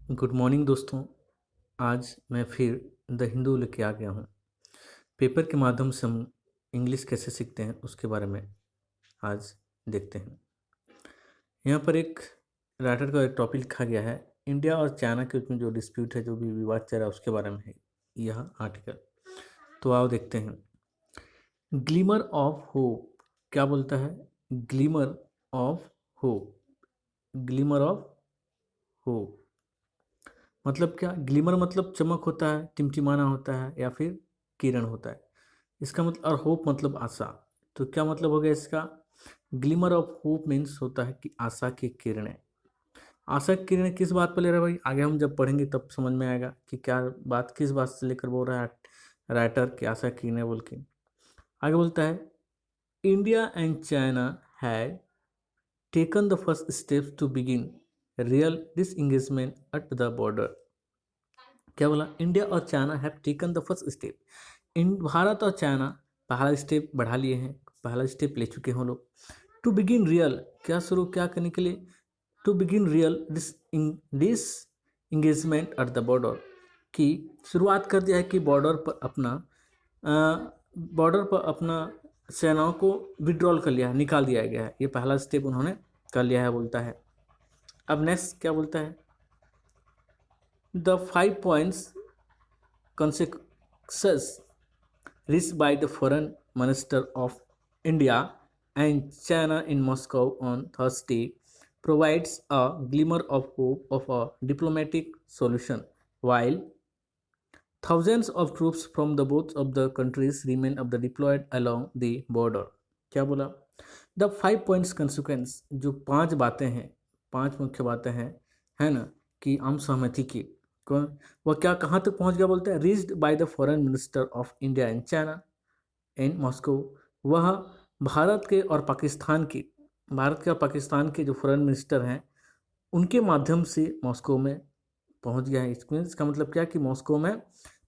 Good morning दोस्तों। आज मैं फिर द हिंदू लेके आ गया हूँ। पेपर के माध्यम से हम इंग्लिश कैसे सीखते हैं उसके बारे में आज देखते हैं। यहाँ पर एक राइटर का एक टॉपिक लिखा गया है, इंडिया और चाइना के बीच में जो डिस्प्यूट है, जो भी विवाद चल रहा है उसके बारे में है यह आर्टिकल। तो आओ देखते हैं। ग्लिमर ऑफ होप क्या बोलता है? Glimmer of hope, glimmer of hope मतलब क्या? ग्लिमर मतलब चमक होता है, टिमटिमाना होता है या फिर किरण होता है, इसका मतलब। और होप मतलब आशा। तो क्या मतलब हो गया इसका? ग्लिमर ऑफ होप मीन्स होता है कि आशा की किरणें। आशा की किरणें किस बात पर ले रहा है भाई? आगे हम जब पढ़ेंगे तब समझ में आएगा कि क्या बात, किस बात से लेकर बोल रहा है राइटर की आशा की किरणें बोल के। आगे बोलता है, India and China had taken the first steps to begin real disengagement at the border. क्या बोला? इंडिया और China have taken the first step. इन भारत और चाइना पहला स्टेप बढ़ा लिए हैं, पहला स्टेप ले चुके हैं लोग। टू बिगिन रियल, क्या शुरू क्या करने के लिए? To begin real this engagement at the border, की शुरुआत कर दिया है कि बॉर्डर पर अपना सेनाओं को विड्रॉल कर लिया है, निकाल दिया गया है। ये पहला स्टेप उन्होंने कर लिया है बोलता है। अब नेक्स्ट क्या बोलता है? The 5 points consensus reached by the foreign minister of India and China in Moscow on Thursday provides a glimmer of hope of a diplomatic solution, while thousands of troops from the both of the countries remain deployed along the border. क्या बोला? The 5 points consequence, जो 5 बातें हैं, 5 मुख्य बातें हैं, है ना, कि आम सहमति की वह क्या कहाँ तक पहुँच गया बोलते हैं? Reached by the foreign minister of India and China in Moscow. वह भारत के और पाकिस्तान के जो फॉरेन मिनिस्टर हैं उनके माध्यम से मॉस्को में पहुंच गया है। इसका मतलब क्या कि मॉस्को में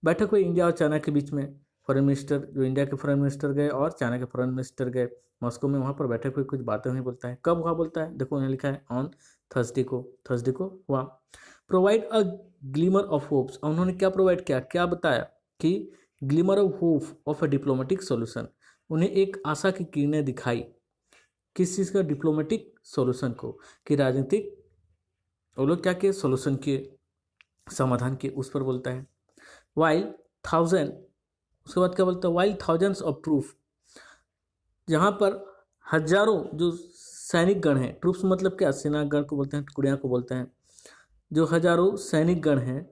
बैठक हुई इंडिया और चाइना के बीच में। फॉरेन मिनिस्टर, जो इंडिया के फॉरेन मिनिस्टर गए और चाइना के फॉरेन मिनिस्टर गए मॉस्को में, वहाँ पर बैठक हुई, कुछ बातें हुई बोलता है। कब हुआ बोलता है? देखो यहाँ लिखा है ऑन थर्सडे को हुआ। Provide a glimmer of hopes, उन्होंने क्या प्रोवाइड किया, क्या बताया कि glimmer of hope of a diplomatic solution, उन्हें एक आशा की किरणें दिखाई। किस चीज़ का? डिप्लोमेटिक सॉल्यूशन को, कि राजनीतिक वो लोग क्या के सॉल्यूशन के, समाधान के, उस पर बोलता है। वाइल थाउजेंड, उसके बाद क्या बोलता है? वाइल थाउजेंड्स ऑफ प्रूफ, जहाँ पर हजारों जो सैनिक गण हैं, ट्रूप्स मतलब क्या? सेना गण को बोलते हैं, टुकड़ियाँ को बोलते हैं। जो हजारों सैनिक गण हैं,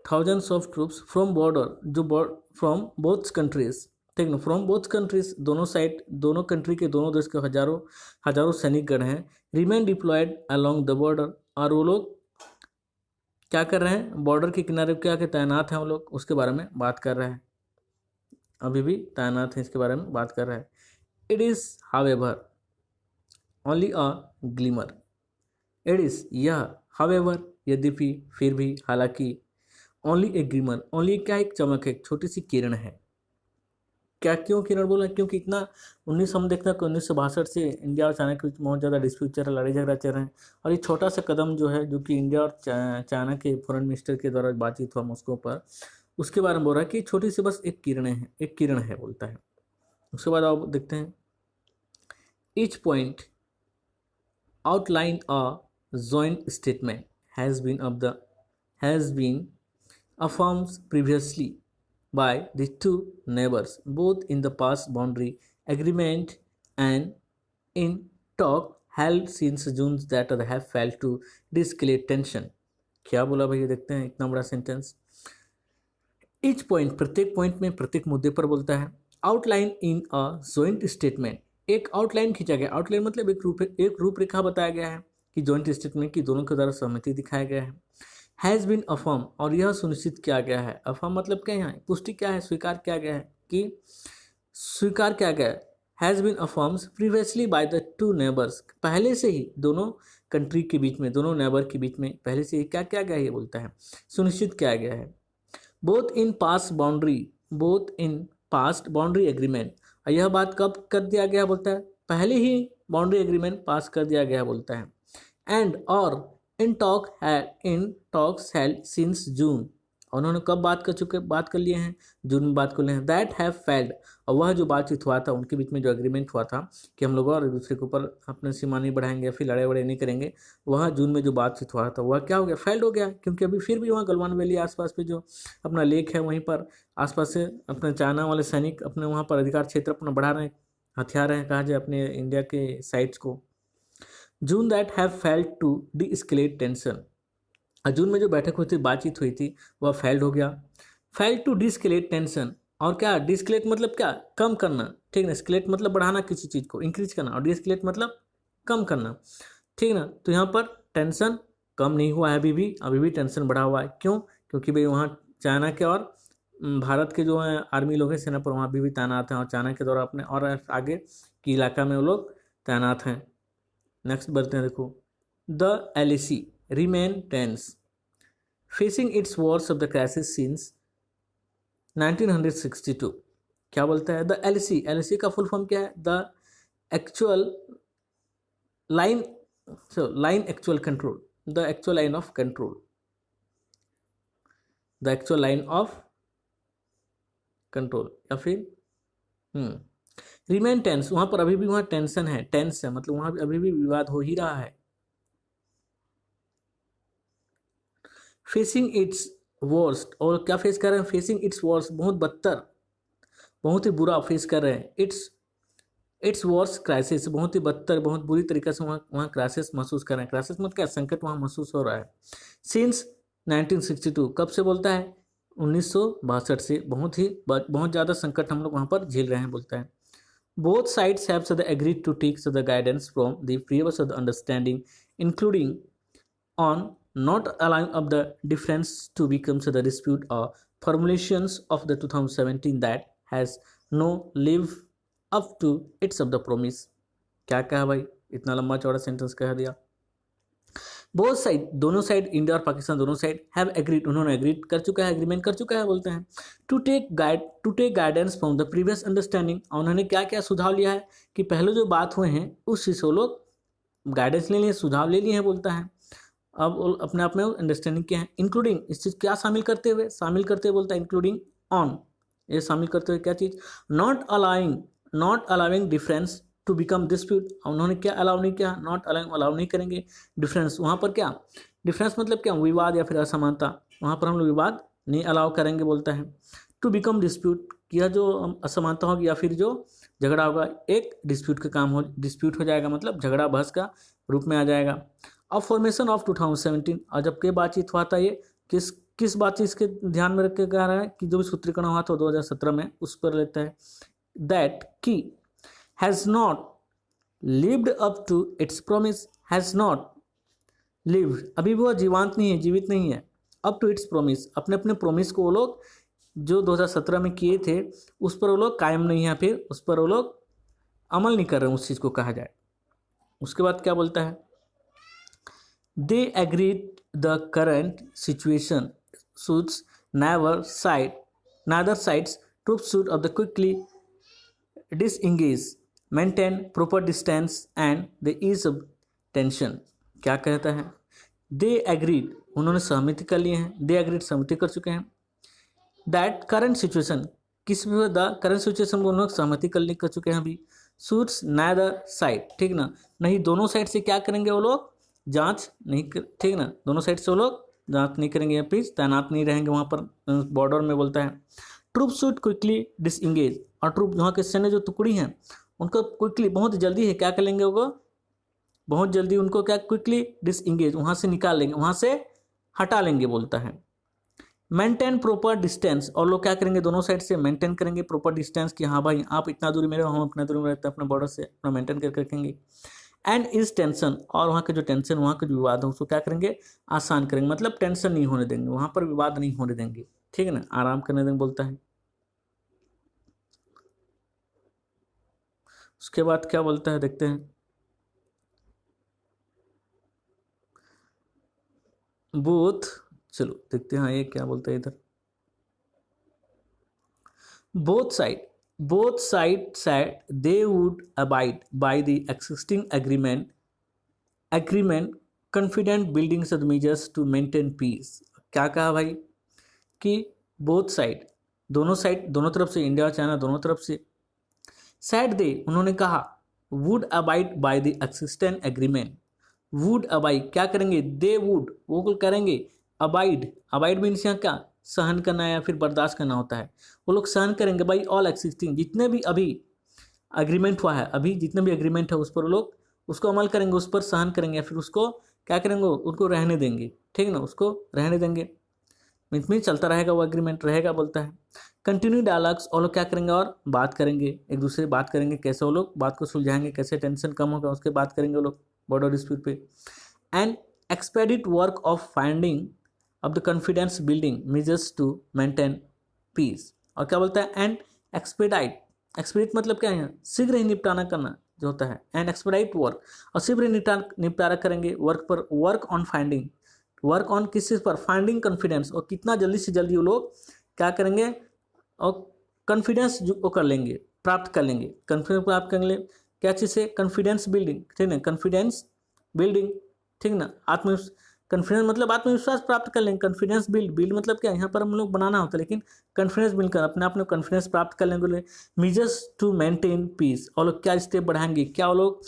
thousands of troops from border, जो फ्रॉम बोथ कंट्रीज, ठीक ना, फ्रॉम बोथ कंट्रीज, दोनों साइड, दोनों कंट्री के, दोनों देश के हजारों सैनिक गण हैं। Remain deployed along the border, और वो लोग क्या कर रहे हैं? बॉर्डर के किनारे क्या के तैनात हैं वो लोग, उसके बारे में बात कर रहे हैं। अभी भी तैनात हैं, इसके बारे में बात कर रहे हैं। It is however only a glimmer, it is यह, हावेवर यद्यपि, फिर भी, हालांकि, ओनली ए ग्लिमर, ओनली क्या? एक चमक है, एक छोटी सी किरण है। क्या क्यों किरण बोला? क्योंकि इतना हम देखते हैं कि 1962 से इंडिया और चाइना के बीच बहुत ज़्यादा डिस्प्यूट चल रहा है, लड़ाई झगड़ा चल रहे हैं। और ये छोटा सा कदम जो है, जो कि इंडिया और चाइना के फॉरेन मिनिस्टर के द्वारा बातचीत हुआ मॉस्को पर, उसके बारे में बोल रहा है कि छोटी सी बस एक किरण है, एक किरण है बोलता है। उसके बाद आप देखते हैं, each point outline a joint statement has been affirmed previously by the two neighbors, both in the past boundary agreement and in talk held since June that have failed to de-escalate tension. क्या बोला भैया? देखते हैं, इतना बड़ा sentence. Each point, प्रत्येक point में, प्रत्येक मुद्दे पर बोलता है। Outline in a joint statement, एक आउटलाइन खींचा गया। आउटलाइन मतलब एक रूपरेखा बताया गया है कि जॉइंट स्टेटमेंट की दोनों के द्वारा सहमति दिखाया गया है। हैज़ बीन अफर्म, और यह सुनिश्चित किया गया है। अफर्म मतलब क्या? यहाँ पुष्टि क्या है? स्वीकार किया गया है, कि स्वीकार किया गया है। Has been affirms previously by the two neighbours, पहले से ही दोनों कंट्री के बीच में, दोनों नेबर के बीच में पहले से ही क्या किया गया है? ये बोलता है सुनिश्चित किया गया है। Both in past boundary agreement, यह बात कब कर दिया गया बोलता है? पहले ही बाउंड्री एग्रीमेंट पास कर दिया गया बोलता है। एंड और in talks held since June, उन्होंने कब बात कर लिए हैं, जून में बात कर लिए हैं। दैट हैव फेल्ड, और वह जो बातचीत हुआ था उनके बीच में जो एग्रीमेंट हुआ था कि हम लोग और एक दूसरे के ऊपर अपने सीमा नहीं बढ़ाएंगे या फिर लड़ाई वड़ाई नहीं करेंगे, वह जून में जो बातचीत हुआ था वह क्या हो गया, फेल्ड हो गया। क्योंकि अभी फिर भी वहाँ गलवान वैली आसपास पे जो अपना लेक है वहीं पर आसपास से अपने चाइना वाले सैनिक अपने वहाँ पर अधिकार क्षेत्र अपना बढ़ा रहे हैं, हथियार रहे हैं कहा जाए अपने इंडिया के साइड्स को। June that have failed to deescalate tension, June में जो बैठक हुई थी, बातचीत हुई थी, वह फेल्ड हो गया। फेल्ड टू डिस्केलेट टेंशन, और क्या डिस्केलेट मतलब क्या, कम करना, ठीक ना। स्केलेट मतलब बढ़ाना किसी चीज़ को, इंक्रीज करना, और डिस्केलेट मतलब कम करना, ठीक ना। तो यहाँ पर टेंशन कम नहीं हुआ है, अभी भी टेंशन बढ़ा हुआ है। क्यों? क्योंकि भाई वहाँ चाइना के और भारत के जो है आर्मी लोग हैं सेना पर वहाँ अभी भी तैनात हैं, और चाइना के द्वारा अपने और आगे के इलाका में वो लोग तैनात हैं। नेक्स्ट बढ़ते हैं, देखो the LAC remain tense, facing its worst of the crisis since 1962। क्या बोलता है द LAC का फुल फॉर्म क्या है, the actual line actual control, the actual line of control, the actual line of control, या फिर रिमेन टेंस, वहां पर अभी भी वहां टेंशन है, टेंस है मतलब वहां अभी भी विवाद हो ही रहा है। फेसिंग इट्स वर्स्ट, और क्या फेस कर रहे हैं, फेसिंग इट्स वर्स्ट, बहुत बदतर, बहुत ही बुरा फेस कर रहे हैं। इट्स वर्स्ट क्राइसिस, बहुत ही बदतर, बहुत बुरी तरीके से वहाँ क्राइसिस महसूस कर रहे हैं। क्राइसिस मतलब क्या, संकट वहाँ महसूस हो रहा है। सिंस 1962, कब से बोलता है, 1962 से बहुत ज़्यादा संकट हम लोग वहाँ पर झेल रहे हैं बोलता है। बोथ साइड्स हैव सद agreed to take the guidance from the previous understanding, including on not allowing of the difference to become the dispute or formulations of the 2017 that has no live up to its of the promise। क्या कहा भाई, इतना लंबा चौड़ा sentence कह दिया। Both side, दोनों side, India और पाकिस्तान दोनों साइड हैव एग्रीड, उन्होंने एग्रीड कर चुका है, एग्रीमेंट कर चुका है बोलते हैं। To take guidance from the previous understanding, उन्होंने क्या क्या सुझाव लिया है कि पहले जो बात हुए हैं उस चीज़ से वो लोग गाइडेंस ले लिए, सुझाव ले लिए हैं बोलता है। अब अपने आप में अंडरस्टैंडिंग क्या है, इंक्लूडिंग, इस चीज़ क्या शामिल करते हुए बोलता है, इंक्लूडिंग ऑन, ये शामिल करते हुए क्या चीज़, not allowing difference to become dispute, उन्होंने क्या अलाउ नहीं किया, नॉट अलाउ नहीं करेंगे डिफरेंस, वहाँ पर क्या डिफरेंस मतलब क्या, विवाद या फिर असमानता, वहाँ पर हम लोग विवाद नहीं अलाउ करेंगे बोलता है। टू बिकम डिस्प्यूट, किया जो असमानता होगी या फिर जो झगड़ा होगा एक डिस्प्यूट हो जाएगा, मतलब झगड़ा बहस का रूप में आ जाएगा। अब फॉर्मेशन ऑफ 2017, और जब के बातचीत हुआ था ये किस बातचीत के ध्यान में रख के कह रहा है कि जो भी सूत्रीकरण हुआ था 2017 में उस पर लेता है। दैट की has not lived up to its promise, has not lived, अभी भी वह जीवित नहीं है, अप टू इट्स प्रोमिस, अपने प्रोमिस को वो लोग जो 2017 में किए थे उस पर वो लोग कायम नहीं है, फिर उस पर वो लोग अमल नहीं कर रहे हैं उस चीज़ को कहा जाए। उसके बाद क्या बोलता है, they agreed the current situation suits neither sides, troops should of the quickly disengage, maintain proper distance and the ease of tension। क्या कहता है, they agreed, उन्होंने सहमति कर लिए हैं, they agreed सहमति कर चुके हैं, that current situation, किस भी द करंट सिचुएशन को उन्होंने सहमति कर चुके हैं अभी, suits neither side, ठीक ना, नहीं दोनों साइड से क्या करेंगे वो लोग, जांच नहीं कर, ठीक ना, दोनों साइड से वो लोग जांच नहीं करेंगे या फिर तैनात नहीं रहेंगे वहाँ पर बॉर्डर में बोलता है। ट्रूप शुड क्विकली डिसएंगेज, और ट्रूप वहाँ के सैन्य जो टुकड़ी हैं उनको क्विकली, बहुत जल्दी है क्या कर लेंगे वो, बहुत जल्दी उनको क्या क्विकली डिसएंगेज, वहाँ से निकाल लेंगे, वहाँ से हटा लेंगे बोलता है। मेंटेन प्रॉपर डिस्टेंस, और लोग क्या करेंगे दोनों साइड से मेंटेन करेंगे प्रॉपर डिस्टेंस कि हाँ भाई आप इतना दूरी में रहो, हम अपना दूरी में रहते हैं, अपने बॉर्डर से अपना मेंटेन करके रखेंगे। एंड इज टेंशन, और वहाँ के जो टेंशन, वहाँ के जो विवाद है उसको क्या करेंगे, आसान करेंगे, मतलब टेंशन नहीं होने देंगे, वहाँ पर विवाद नहीं होने देंगे, ठीक है ना, आराम करने देंगे बोलता है। उसके बाद क्या बोलता है देखते हैं, बोथ, चलो देखते हैं ये क्या बोलता है इधर। Both side said they would abide by the existing agreement confident building measures to maintain peace. क्या कहा भाई कि बोथ साइड, दोनों तरफ से, इंडिया और चाइना दोनों तरफ से, said दे उन्होंने कहा, would abide by the existent agreement. Would abide क्या करेंगे, दे वुड वो करेंगे, अबाइड मीन्स यहाँ क्या, सहन करना या फिर बर्दाश्त करना होता है। वो लोग सहन करेंगे बाई ऑल एक्सिस्टिंग, जितने भी अभी एग्रीमेंट हुआ है, अभी जितने भी एग्रीमेंट है उस पर वो लोग उसको अमल करेंगे, उस पर सहन करेंगे या फिर उसको क्या करेंगे, उनको रहने देंगे, ठीक ना, उसको रहने देंगे, मीन्स चलता रहेगा, वो एग्रीमेंट रहेगा बोलता है। कंटिन्यू डायलॉग्स, वो लोग क्या करेंगे और बात करेंगे, एक दूसरे से बात करेंगे, कैसे वो लोग बात को सुलझाएंगे, कैसे टेंशन कम होगा उसके बात करेंगे वो लोग बॉर्डर डिस्प्यूट पे। And expedite work of finding of the confidence building measures to maintain peace. और क्या बोलता है, एंड एक्सपेडिट मतलब क्या है, शीघ्र ही निपटारा करना जो होता है, एंड एक्सपेडाइट वर्क, और शीघ्र निपटारा करेंगे वर्क पर, work on finding, work on किस चीज़ पर, फाइंडिंग कॉन्फिडेंस, और कितना जल्दी से जल्दी वो लोग क्या करेंगे और कॉन्फिडेंस जो कर लेंगे, प्राप्त कर लेंगे, कॉन्फिडेंस प्राप्त कर लेंगे, क्या चीज़ से, कॉन्फिडेंस बिल्डिंग, ठीक ना, कॉन्फिडेंस बिल्डिंग, ठीक ना, कॉन्फिडेंस मतलब आत्मविश्वास प्राप्त कर लेंगे, कॉन्फिडेंस बिल्ड मतलब क्या, यहाँ पर हम लोग बनाना होता है, लेकिन कॉन्फिडेंस बिल्ड कर अपने आप में कॉन्फिडेंस प्राप्त कर लेंगे। मीजर्स टू मेंटेन पीस, और लोग क्या स्टेप बढ़ाएंगे, क्या वो लोग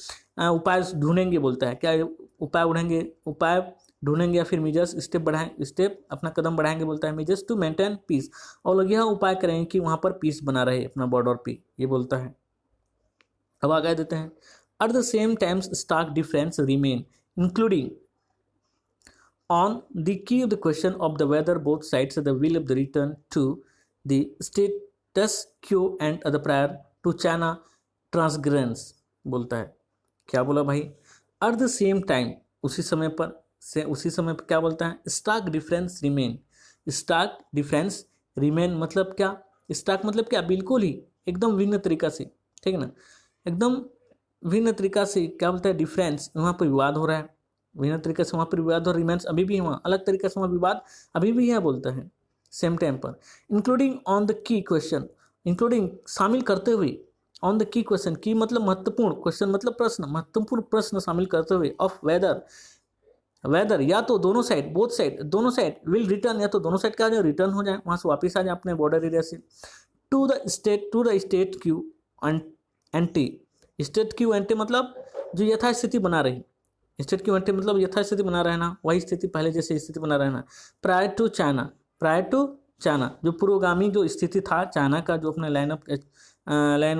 उपाय ढूंढेंगे बोलता है, क्या उपाय ढूंढेंगे या फिर मीजर्स स्टेप अपना कदम बढ़ाएंगे बोलता है, मीजर्स टू मेंटेन पीस, और लोग यह उपाय करेंगे कि वहाँ पर पीस बना रहे अपना बॉर्डर पे, ये बोलता है। अब आगे देते हैं, at the same times stark difference remain including on the key of the question of the whether both sides of the will of the return to the status quo and the prior to China transgress बोलता है। क्या बोला भाई, at the same time उसी समय पर क्या बोलता है, stark difference remain मतलब क्या, stark मतलब क्या, बिल्कुल ही एकदम भिन्न तरीका से, ठीक है ना, एकदम भिन्न तरीका से, क्या बोलता है, डिफरेंस, वहाँ पर विवाद हो रहा है, भिन्न तरीके से वहाँ पर विवाद और रिमेंस अभी भी वहाँ अलग तरीके से वहाँ विवाद अभी भी है बोलता है, सेम टाइम पर। Including on the key question, including शामिल करते हुए, ऑन द की क्वेश्चन, की मतलब महत्वपूर्ण, क्वेश्चन मतलब प्रश्न, महत्वपूर्ण प्रश्न शामिल करते हुए, ऑफ वेदर या तो दोनों साइड, बोथ साइड, दोनों साइड विल रिटर्न, या तो दोनों साइड क्या हो जाए, रिटर्न हो जाए, वहाँ से वापस आ जाए अपने बॉर्डर एरिया से, to the status quo ante, status quo ante मतलब जो यथास्थिति बना रही, स्टेट क्यू एंटी मतलब यथास्थिति बना रहना, वही स्थिति पहले जैसे स्थिति बना रहना, प्रायर टू चाइना जो पूर्वगामी जो स्थिति था चाइना का, जो अपने लाइन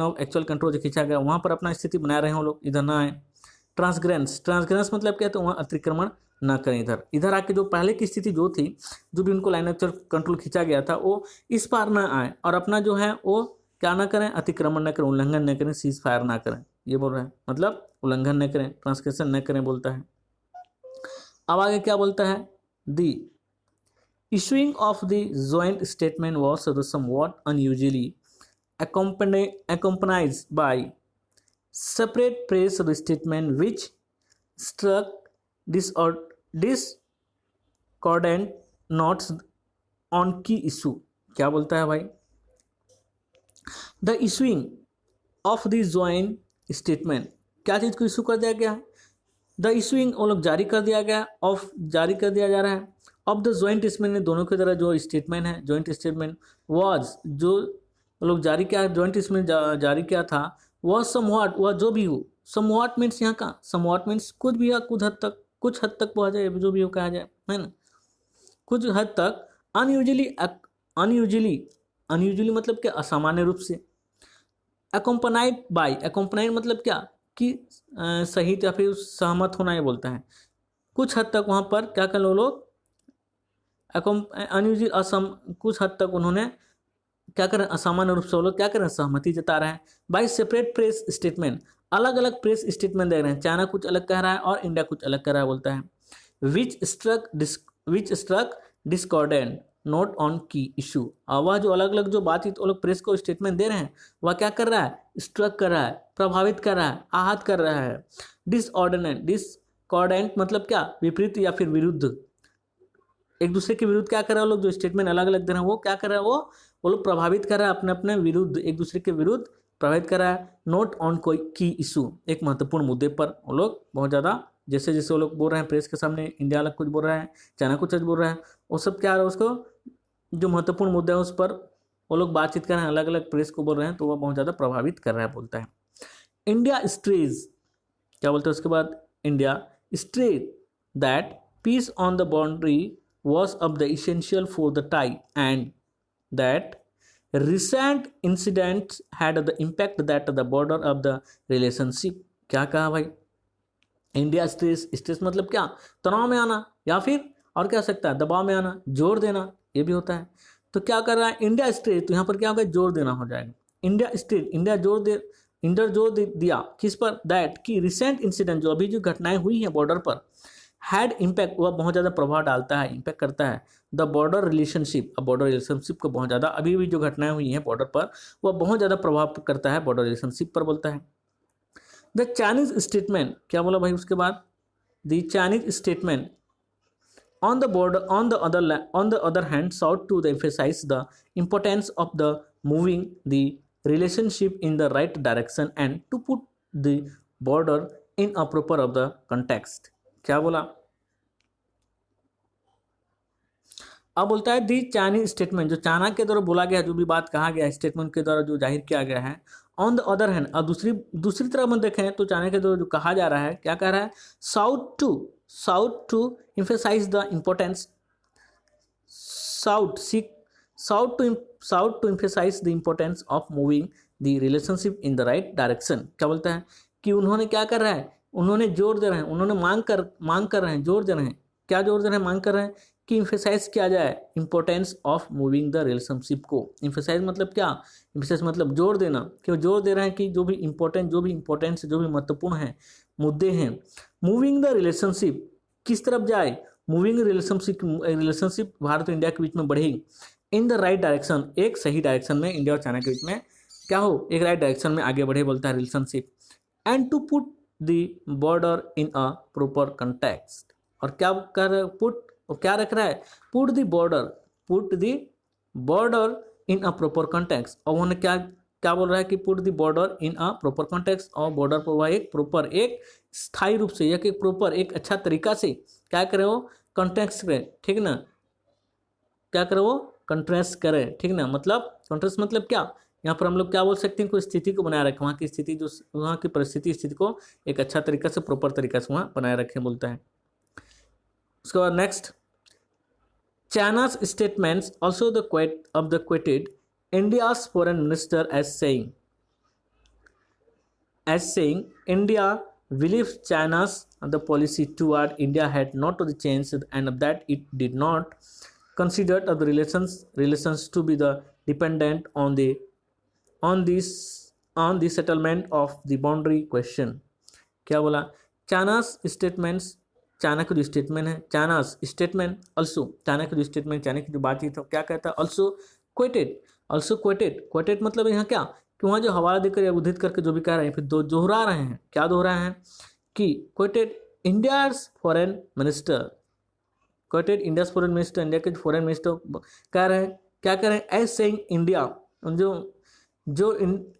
ऑफ एक्चुअल कंट्रोल जो खींचा गया वहाँ पर अपना स्थिति बना रहे हैं लोग, इधर ना आए। ट्रांसग्रेंस मतलब क्या, तो वहाँ अतिक्रमण ना करें, इधर आके जो पहले की स्थिति जो थी, जो भी उनको लाइन ऑफ एक्चुअल कंट्रोल खींचा गया था, वो इस पार ना आए और अपना जो है वो क्या ना करें, अतिक्रमण न करें, उल्लंघन न करें, सीज फायर ना करें, ये बोल रहे हैं, मतलब उल्लंघन न करें, ट्रांसग्रेशन न करें बोलता है। अब आगे क्या बोलता है, the issuing of the joint statement was somewhat unusually accompanied by separate press statement which struck discordant notes on key issue। क्या बोलता है भाई, the issuing of the joint statement, क्या चीज़ को इशू कर दिया गया है, द इशूइंग वो लोग जारी कर दिया गया, ऑफ जारी कर दिया जा रहा है, ऑफ द जॉइंट स्टेटमेंट दोनों की तरह जो स्टेटमेंट है, जॉइंट स्टेटमेंट वाज जो लोग जारी किया, जॉइंट स्टेटमेंट जारी किया था, वह समवॉट, वह जो भी हो, समवॉट मीन्स यहाँ का, समवॉट मीन्स कुछ भी, कुछ हद तक पहुँच जाए, जो भी हो कहा जाए, है ना, कुछ हद तक, अनयूजुअली मतलब क्या, असामान्य रूप से, अकोम्पनाइड मतलब क्या कि सहित या फिर सहमत होना, ये बोलता है, कुछ हद तक वहाँ पर क्या कर लो लोग, अनयूजुअल कुछ हद तक उन्होंने क्या करें, असामान्य रूप से वो लोग क्या करें, सहमति जता रहे हैं, बाय सेपरेट प्रेस स्टेटमेंट, अलग अलग प्रेस स्टेटमेंट दे रहे हैं, चाइना कुछ अलग कह रहा है और इंडिया कुछ अलग कह रहा है बोलता है, विच स्ट्रक डिस्कॉर्डेंट नोट ऑन की इशू, और वह जो अलग अलग जो बातचीत वो लोग प्रेस को स्टेटमेंट दे रहे हैं, वह क्या कर रहा है, स्ट्रक कर रहा है, प्रभावित कर रहा है, आहत कर रहा है, डिस्कॉर्डेंट मतलब क्या, विपरीत या फिर विरुद्ध, एक दूसरे के विरुद्ध क्या कर रहा है, लोग जो स्टेटमेंट अलग अलग दे रहे हैं वो क्या कर रहा है, वो लोग प्रभावित कर रहा है, अपने अपने विरुद्ध, एक दूसरे के विरुद्ध प्रभावित कर रहा है, नोट ऑन कोई की इशू, एक महत्वपूर्ण मुद्दे पर वो लोग बहुत ज़्यादा जैसे जैसे वो लोग बोल रहे हैं प्रेस के सामने, इंडिया अलग कुछ बोल रहा है, चाइना कुछ बोल रहा है, वो सब क्या है, उसको जो महत्वपूर्ण मुद्दा है उस पर वो लोग बातचीत कर रहे हैं, अलग अलग प्रेस को बोल रहे हैं, तो वह बहुत ज़्यादा प्रभावित कर रहा है, बोलता है। इंडिया स्ट्रेज, क्या बोलते हैं उसके बाद, India stresses that peace on the boundary was of the essential for the tie and that recent incidents had the impact that the border of the relationship। क्या कहा भाई, इंडिया स्ट्रेस, स्ट्रेस मतलब क्या, तनाव में आना, या फिर और क्या सकता है, दबाव में आना, जोर देना, ये भी होता है। तो क्या कर रहा है, इंडिया स्ट्रेस, तो यहाँ पर क्या होगा, जोर देना हो जाएगा। इंडिया स्ट्रेस, इंडिया जोर दिया किस पर, दैट की रिसेंट इंसिडेंट, जो अभी जो घटनाएं हुई हैं बॉर्डर पर, हैड इम्पैक्ट, वह बहुत ज़्यादा प्रभाव डालता है, इम्पैक्ट करता है द बॉर्डर रिलेशनशिप, अब बॉर्डर रिलेशनशिप को बहुत ज़्यादा, अभी भी जो घटनाएं हुई हैं बॉर्डर पर, वह बहुत ज़्यादा प्रभाव करता है बॉर्डर रिलेशनशिप पर, बोलता है। द चाइनीज स्टेटमेंट, क्या बोला भाई उसके बाद, the Chinese statement on the border on the other hand sought to emphasize the importance of the moving the relationship in the right direction and to put the border in a proper of the context। क्या बोला, अब बोलता है दी Chinese statement, जो China के द्वारा बोला गया, जो भी बात कहा गया स्टेटमेंट के द्वारा जो जाहिर किया गया है, ऑन द अदर हैंड, और दूसरी तरफ हम देखें तो चाइना के द्वारा जो कहा जा रहा है, क्या कह रहा है, sought to emphasize the importance, sought to emphasize the importance of moving the relationship in the right direction। क्या बोलता है कि उन्होंने क्या कर रहा है, उन्होंने जोर दे रहे हैं, उन्होंने मांग कर रहे हैं, जोर दे रहे हैं, क्या जोर दे रहे हैं, मांग कर रहे हैं कि इम्फेसाइज किया जाए importance of moving the relationship को। इम्फेसाइज मतलब क्या, इम्फेसाइज मतलब जोर देना, कि वो जोर दे रहे हैं कि जो भी इंपॉर्टेंस जो भी महत्वपूर्ण है, मुद्दे हैं, मूविंग द रिलेशनशिप किस तरफ जाए, मूविंग रिलेशनशिप भारत और इंडिया के बीच में बढ़ेगी, इन द राइट डायरेक्शन, एक सही डायरेक्शन में, इंडिया और चाइना के बीच में क्या हो, एक राइट डायरेक्शन में आगे बढ़े, बोलता है relationship, and to put the border in a proper context, और क्या कर पुट, और क्या रख रहा है, put the border in a proper context, और उन्होंने क्या बोल रहा है कि put the border in a proper context, और बॉर्डर पर वह एक प्रॉपर, एक स्थायी रूप से, या कि प्रॉपर, एक अच्छा तरीका से क्या करे, वो कॉन्टेक्स्ट करे, ठीक ना, क्या करे, वो कंट्रास्ट करे, ठीक ना, मतलब कंट्रास्ट मतलब क्या, यहाँ पर हम लोग क्या बोल सकते हैं, कोई स्थिति को बनाए रखें, वहाँ की स्थिति, जो वहाँ की परिस्थिति स्थिति को एक अच्छा तरीका से, प्रॉपर तरीका से वहाँ बनाए रखें, बोलता है। उसके बाद next, चाइना's statements also the quoted India's foreign minister as saying India believes China's the policy toward India had not changed and that it did not consider the relations to be the dependent on the settlement of the boundary question। क्या बोला, चाइना's statements, China का जो statement है, चाइना's statement also, China का जो statement, China की जो बातचीत है, क्या कहता है, ऑल्सो क्वेटेड मतलब यहाँ क्या, कि वहाँ जो हवाला देकर या उद्धृत करके जो भी कह रहे हैं, फिर दोहरा रहे हैं, क्या दोहरा हैं, कि quoted India's foreign minister, India के फॉरेन मिनिस्टर कह रहे हैं, क्या कह रहे हैं, as saying India,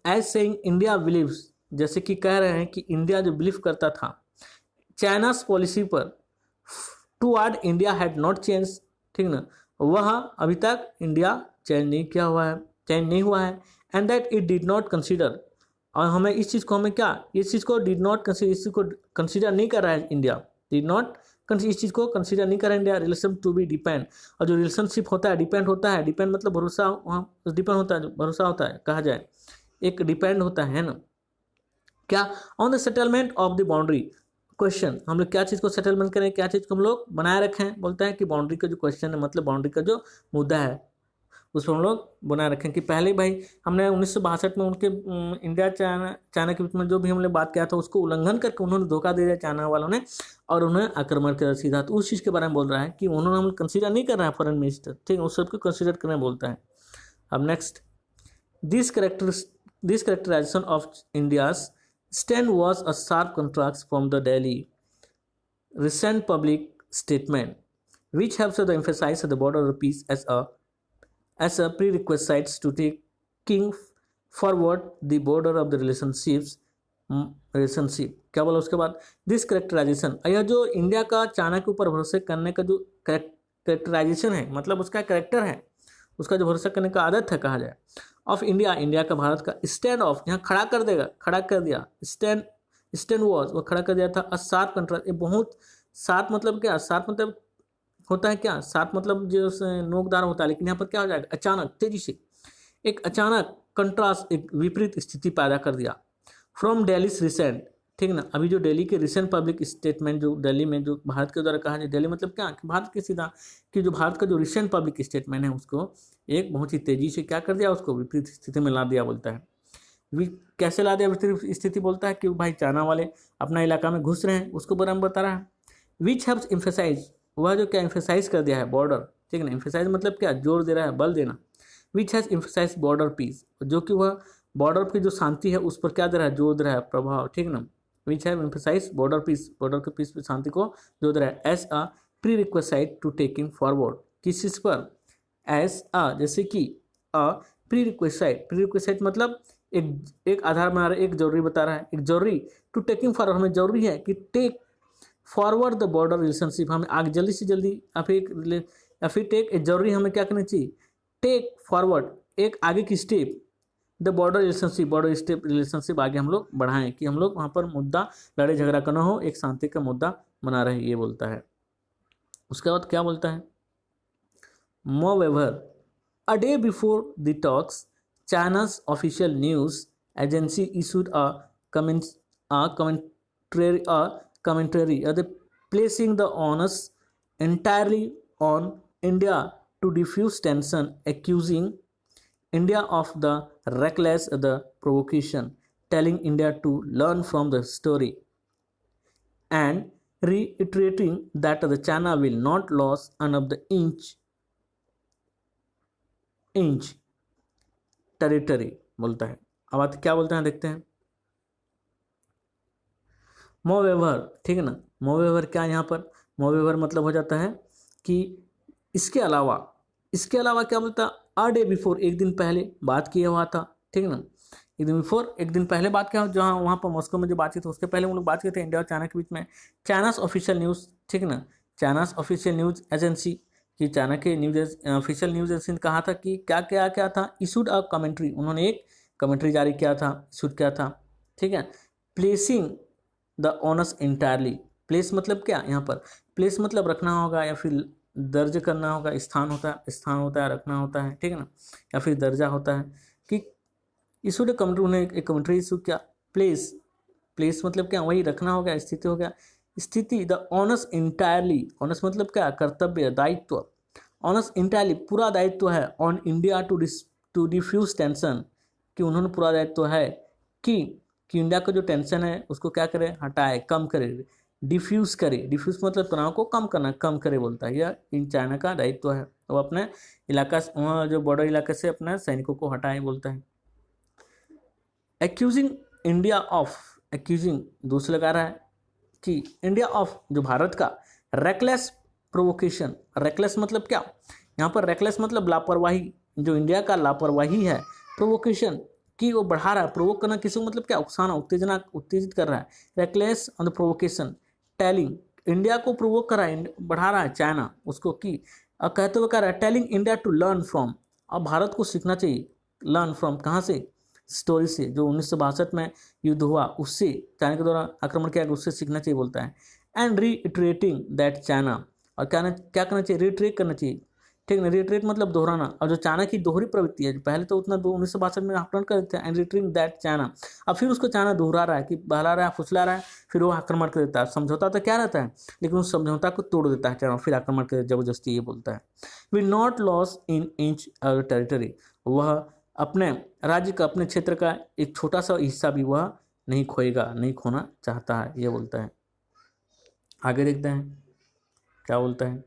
as saying India believes, जैसे कि कह रहे हैं कि इंडिया जो बिलीव करता था चाइनास पॉलिसी पर, toward India had not change, ठीक ना, वह अभी तक इंडिया चेंज नहीं हुआ है, and that it did not consider, और हमें इस चीज़ को, इस चीज़ को डिड नॉट कंसीडर, इस चीज़ को कंसीडर नहीं कर रहा है इंडिया, डिड नॉट इस चीज़ को कंसीडर नहीं कर रहा है India, relation to be depend, और जो रिलेशनशिप होता है, डिपेंड मतलब भरोसा, वहाँ डिपेंड होता है, जो भरोसा होता है, कहा जाए एक डिपेंड होता है ना, क्या, on the settlement of the boundary question, हम लोग क्या चीज़ को सेटलमेंट करें, क्या चीज़ को हम लोग बनाए रखें, बोलता है कि बाउंड्री का जो क्वेश्चन है, मतलब बाउंड्री का जो मुद्दा है, उसको हम लोग बनाए रखें। कि पहले भाई हमने 1962 में उनके इंडिया चाइना के बीच में जो भी हमने बात किया था, उसको उल्लंघन करके उन्होंने धोखा दे दिया चाइना वालों ने, और उन्हें आक्रमण कर सीधा, तो उस चीज़ के बारे में बोल रहा है कि उन्होंने हम कंसिडर नहीं कर रहा है फॉरेन मिनिस्टर, ठीक है, उस सबको कंसिडर करने बोलता है। अब next, this characterization of India's stand was a sharp contrast from the Delhi recent public statement, which helps to emphasize the border of peace as a prerequisite to taking forward the border of the relationships relationship. क्या बोला उसके बाद, this characterisation, यह जो India का China के ऊपर भरोसे करने का जो करेक्टराइजेशन है, मतलब उसका करेक्टर है, उसका जो भरोसा करने का आदत है कहा जाए, ऑफ इंडिया, इंडिया का, भारत का, स्टैंड ऑफ, यहाँ खड़ा कर देगा, खड़ा कर दिया, स्टैंड, स्टैंड वॉज, वो खड़ा कर दिया था, अ शार्प कंट्रास्ट, ये बहुत, शार्प मतलब क्या, शार्प मतलब होता है क्या, शार्प मतलब जो नोकदार होता है, लेकिन यहाँ पर क्या हो जाएगा, अचानक, तेजी से, एक अचानक कंट्रास्ट, एक विपरीत स्थिति पैदा कर दिया। फ्रॉम दिल्ली रिसेंट, ठीक ना, अभी जो दिल्ली के रिसेंट पब्लिक स्टेटमेंट, जो दिल्ली में जो भारत के द्वारा कहा जाए, दिल्ली मतलब क्या कि भारत के सीधा, कि जो भारत का जो रिसेंट पब्लिक स्टेटमेंट है उसको एक बहुत ही तेजी से क्या कर दिया, उसको विपरीत स्थिति में ला दिया, बोलता है। कैसे ला दिया विपरीत स्थिति, बोलता है कि भाई चाइना वाले अपना इलाका में घुस रहे हैं, उसको बारे में बता रहा है। विच हैव्स इम्फेसाइज, वह जो क्या इम्फेसाइज कर दिया है, बॉर्डर, ठीक है ना, इम्फेसाइज मतलब क्या, जोर दे रहा है, बल देना। Which has emphasize border peace, जो कि वह बॉर्डर की जो शांति है उस पर क्या दे रहा है, जोर दे रहा है, प्रभाव, ठीक ना। Which have emphasize border peace, border के पीस पे शांति को जोर दे रहा है, as a prerequisite to taking forward, किस चीज पर, एज अ, जैसे कि, a prerequisite, prerequisite मतलब एक आधार बना रहा है, एक जरूरी बता रहा है, एक जरूरी, टू टेकिंग फॉरवर्ड, हमें जरूरी है कि take forward the border relationship, हमें आगे जल्दी से जल्दी, या फिर टेक, जरूरी हमें क्या करना चाहिए, टेक फॉरवर्ड, एक आगे की step, the border relationship, border step relationship आगे हम लोग बढ़ाएं, कि हम लोग वहाँ पर मुद्दा लड़ाई झगड़ा करना हो, एक शांति का मुद्दा बना रहे, ये बोलता है। उसके बाद क्या बोलता है, moreover, a day before the talks, चाइना's official news agency issued a commentary placing the onus entirely on India to diffuse tension, accusing India of the reckless the provocation, telling India to learn from the story, and reiterating that the China will not lose another inch territory, बोलता है। अब बात क्या बोलते हैं देखते हैं, मोवेवर, ठीक है ना, मोवेवर क्या यहाँ पर, मोवेवर मतलब हो जाता है कि इसके अलावा, इसके अलावा क्या बोलता है, अ डे बिफोर, एक दिन पहले बात किया हुआ था, ठीक है ना, एक दिन बिफोर, एक दिन पहले बात किया, जहाँ वहाँ पर मॉस्को में जो बातचीत, उसके पहले हम लोग बात किए थे इंडिया और चाइना के बीच में, चाइनास ऑफिशियल न्यूज़, ठीक है ना, चाइनास ऑफिशियल न्यूज़ एजेंसी, कि चाइना के न्यूज ऑफिशियल न्यूज एजेंसी ने कहा था कि क्या क्या क्या था, इशूड अ कमेंट्री, उन्होंने एक कमेंट्री जारी किया था, इशूड किया था, ठीक है, placing the ons entirely, place मतलब क्या, यहाँ पर प्लेस मतलब रखना होगा, या फिर दर्ज करना होगा, स्थान होता है, स्थान होता है, रखना होता है, ठीक है ना, या फिर दर्जा होता है, कि इशूड कमेंट्री, उन्हें एक कमेंट्री इशू किया, प्लेस, प्लेस मतलब क्या, वही रखना हो गया, स्थिति हो गया, स्थिति, द ऑनस इंटायरली, ऑनस मतलब क्या, कर्तव्य, दायित्व, ऑनस इंटायरली पूरा दायित्व है, on India to diffuse tension, कि उन्होंने पूरा दायित्व है कि इंडिया का जो टेंशन है उसको क्या करे, हटाए, कम करे, डिफ्यूज करे, डिफ्यूज मतलब तनाव को कम करना, कम करे, बोलता है, यह इन चाइना का दायित्व है, वो अपने इलाका, वहाँ जो बॉर्डर इलाके से अपने सैनिकों को हटाए, बोलता है। एक्यूजिंग इंडिया ऑफ, एक्यूजिंग दोष लगा रहा है कि इंडिया ऑफ, जो भारत का, रेकलेस प्रोवोकेशन, रेकलेस मतलब क्या, यहाँ पर रेकलेस मतलब लापरवाही, जो इंडिया का लापरवाही है, प्रोवोकेशन कि वो बढ़ा रहा है, प्रोवोक करना किसी को मतलब क्या, उकसाना, उत्तेजना, उत्तेजित कर रहा है, reckless on the provocation, telling, India को प्रोवोक कर रहा है, बढ़ा रहा है चाइना उसको, कि कहते हुए कह रहा है, telling India to learn from, अब भारत को सीखना चाहिए, लर्न फ्रॉम कहाँ से, स्टोरी से, जो 1962 में युद्ध हुआ उससे, चाइना के द्वारा आक्रमण किया गया, उससे सीखना चाहिए, बोलता है। एंड रीइटरेटिंग दैट चाइना, और क्या करना चाहिए, रिट्रेट करना चाहिए, ठीक है, रिट्रेट मतलब दोहराना, और जो चाइना की दोहरी प्रवृत्ति है, पहले तो उतना 1962 में आक्रमण कर देते हैं, एंड रिट्रेटिंग दैट चाइना, अब फिर उसको चाइना दोहरा रहा है, कि बहला रहा है, फुसला रहा है, फिर वो आक्रमण कर देता है, समझौता तो क्या रहता है, लेकिन उस समझौता को तोड़ देता है चाइना, फिर आक्रमण कर जबरदस्ती, ये बोलता है। Will not loss in inch territory, वह अपने राज्य का, अपने क्षेत्र का एक छोटा सा हिस्सा भी वह नहीं खोएगा, नहीं खोना चाहता है, ये बोलता है। आगे देखते हैं क्या बोलता है,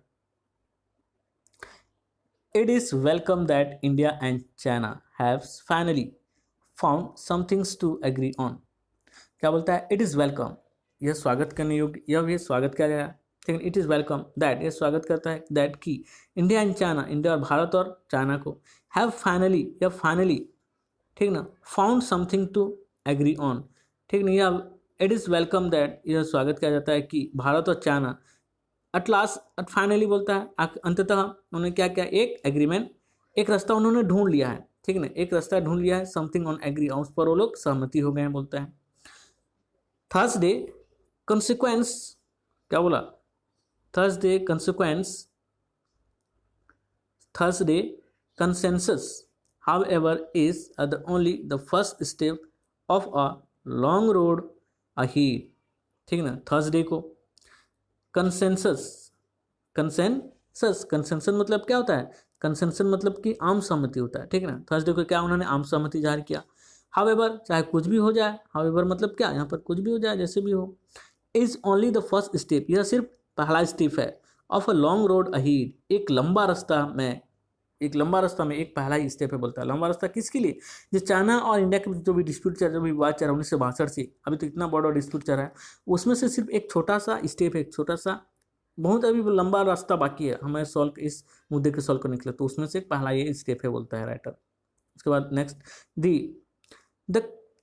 it is welcome that India and China have finally found somethings to agree on, क्या बोलता है, इट इज वेलकम, यह स्वागत करने योग्य, यह भी स्वागत किया गया, लेकिन इट इज़ वेलकम दैट, यह स्वागत करता है, दैट की इंडिया एंड चाइना, इंडिया और भारत और चाइना को, हैव फाइनली, या फाइनली, ठीक ना, found something to agree on, ठीक नहीं। अब इट इज़ वेलकम दैट, यह स्वागत किया जाता है कि भारत और चाइना एट लास्ट फाइनली बोलता है अंततः उन्होंने क्या किया, एक एग्रीमेंट, एक रास्ता उन्होंने ढूंढ लिया है, ठीक ना, एक रास्ता ढूंढ लिया है, समथिंग ऑन एग्री, उस पर वो लोग सहमति हो गए हैं बोलता है। थर्सडे कंसिक्वेंस, क्या बोला, Thursday consequence, Thursday consensus however is only the first step of a long road ahead, ठीक ना। थर्सडे को कंसेंसस, कंसेंसस मतलब क्या होता है, कंसेंसस मतलब कि आम सहमति होता है, ठीक है ना। थर्सडे को क्या उन्होंने आम सहमति जाहिर किया। हाउएवर चाहे कुछ भी हो जाए, हाउएवर मतलब क्या, यहाँ पर कुछ भी हो जाए, जैसे भी हो, is only the first step, यह सिर्फ पहला स्टेप है, ऑफ अ लॉन्ग रोड अहीड, एक लंबा रास्ता में, एक लंबा रास्ता में एक पहला ही स्टेप है बोलता है। लंबा रास्ता किसके लिए, जो चाइना और इंडिया के जो भी डिस्प्यूट चल रहा है, जो भी विवाद चल रहा है 1962 से अभी तो इतना बड़ा डिस्प्यूट चल रहा है, उसमें से सिर्फ एक छोटा सा स्टेप है, एक छोटा सा, बहुत अभी लंबा रास्ता बाकी है हमें सॉल्व, इस मुद्दे के सॉल्व करने के लिए, तो उसमें से एक पहला ये स्टेप है बोलता है राइटर। उसके बाद next,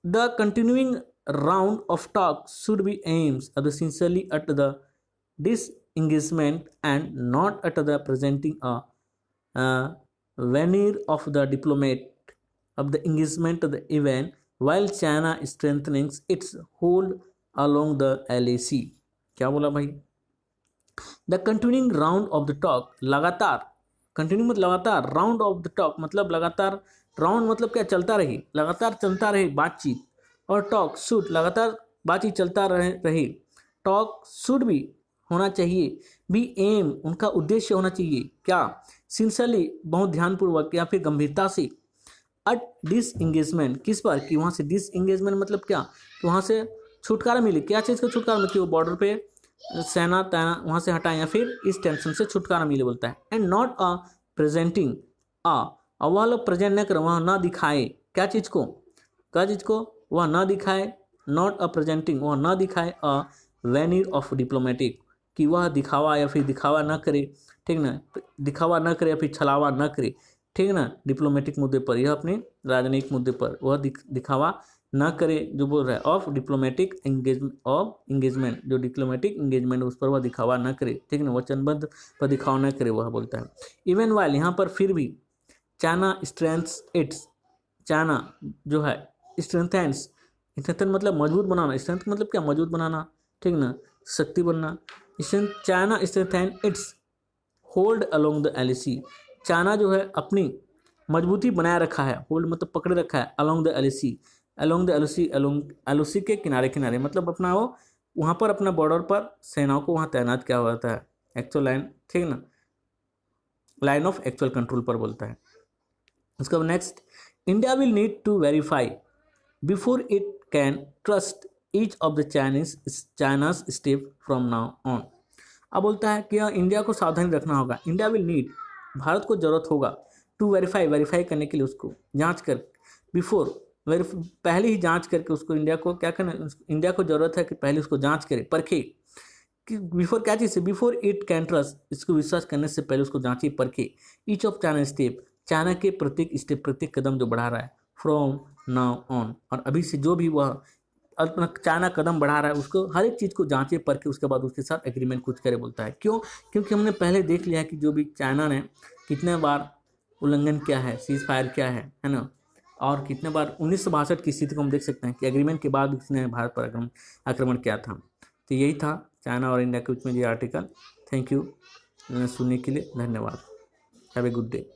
the continuing round of talk should be aims at the sincerely at the disengagement and not at the presenting a veneer of the diplomat of the engagement of the event while China strengthening its hold along the LAC। क्या बोला भाई, the continuing round of the talk, लगातार, continue मतलब लगातार, round of the talk मतलब लगातार, round मतलब क्या, चलता रही, लगातार चलता रहे बातचीत, और टॉक शुड, लगातार बातचीत चलता रहे, टॉक शुड भी होना चाहिए, बी एम उनका उद्देश्य होना चाहिए, क्या, सिंसियरली बहुत ध्यानपूर्वक या फिर गंभीरता से, अट डिसएंगेजमेंट किस पर, कि वहाँ से डिसएंगेजमेंट मतलब क्या, कि वहाँ से छुटकारा मिले, क्या चीज़ का छुटकारा मिले, कि वो बॉर्डर पे सेना तैना वहाँ से हटाएं या फिर इस टेंशन से छुटकारा मिले बोलता है। एंड नॉट अ प्रेजेंटिंग और वह लोग प्रेजेंट न करें, वह ना दिखाए, क्या चीज़ को, क्या चीज़ को वह ना दिखाए, नॉट अ प्रेजेंटिंग वह ना दिखाए अ वेन्यूर ऑफ डिप्लोमेटिक, कि वह दिखावा या फिर दिखावा ना करे, ठीक ना, दिखावा ना करे या फिर छलावा ना करे, ठीक ना, डिप्लोमेटिक मुद्दे पर, यह अपने राजनीतिक मुद्दे पर वह दिखावा ना करे, जो बोल रहा है ऑफ डिप्लोमेटिक एंगेजमेंट, जो डिप्लोमेटिक एंगेजमेंट उस पर वह दिखावा ना करे, ठीक ना, वचनबद्ध पर दिखावा ना करे, वह बोलता है। इवन वाइल यहाँ पर फिर भी, चाइना स्ट्रेंथ्स इट्स, चाइना जो है स्ट्रेंथेंस, स्ट्रेंथन मतलब मजबूत बनाना, स्ट्रेंथ मतलब क्या, मजबूत बनाना, ठीक ना, शक्ति बनना, China strengthen it's hold along the LAC, China जो है अपनी मजबूती बनाए रखा है, होल्ड मतलब पकड़े रखा है, along the LAC, along the LOC, along LOC के किनारे किनारे, मतलब अपना वो वहाँ पर अपना बॉर्डर पर सेनाओं को वहाँ तैनात किया हुआ होता है, एक्चुअल लाइन, ठीक ना, लाइन ऑफ एक्चुअल कंट्रोल पर बोलता है। उसके बाद next, India will need to verify before it can trust each of the China's step from now on. अब बोलता है कि इंडिया को सावधानी रखना होगा, इंडिया विल नीड, भारत को जरूरत होगा, टू वेरीफाई करने के लिए, उसको जांच कर, बिफोर पहले ही जांच करके उसको, इंडिया को क्या करना, इंडिया को जरूरत है कि पहले उसको जांच करे, परखे, कि बिफोर क्या चीज़ है, बिफोर इट कैन ट्रस्ट, इसको विश्वास करने से पहले उसको जांचे परखे, each of China step, China के प्रत्येक स्टेप, प्रत्येक कदम जो बढ़ा रहा है, फ्रॉम नाउ ऑन, और अभी से जो भी वह अपना चाइना कदम बढ़ा रहा है, उसको हर एक चीज़ को जांचे परखे, उसके बाद उसके साथ एग्रीमेंट कुछ करे बोलता है। क्यों, क्योंकि हमने पहले देख लिया है कि जो भी चाइना ने कितने बार उल्लंघन किया है, सीज फायर किया है ना, और कितने बार 1962 की स्थिति को हम देख सकते हैं कि एग्रीमेंट के बाद उसने भारत पर आक्रमण किया था। तो यही था चाइना और इंडिया के बीच में ये आर्टिकल। थैंक यू सुनने के लिए, धन्यवाद, हैव ए गुड डे।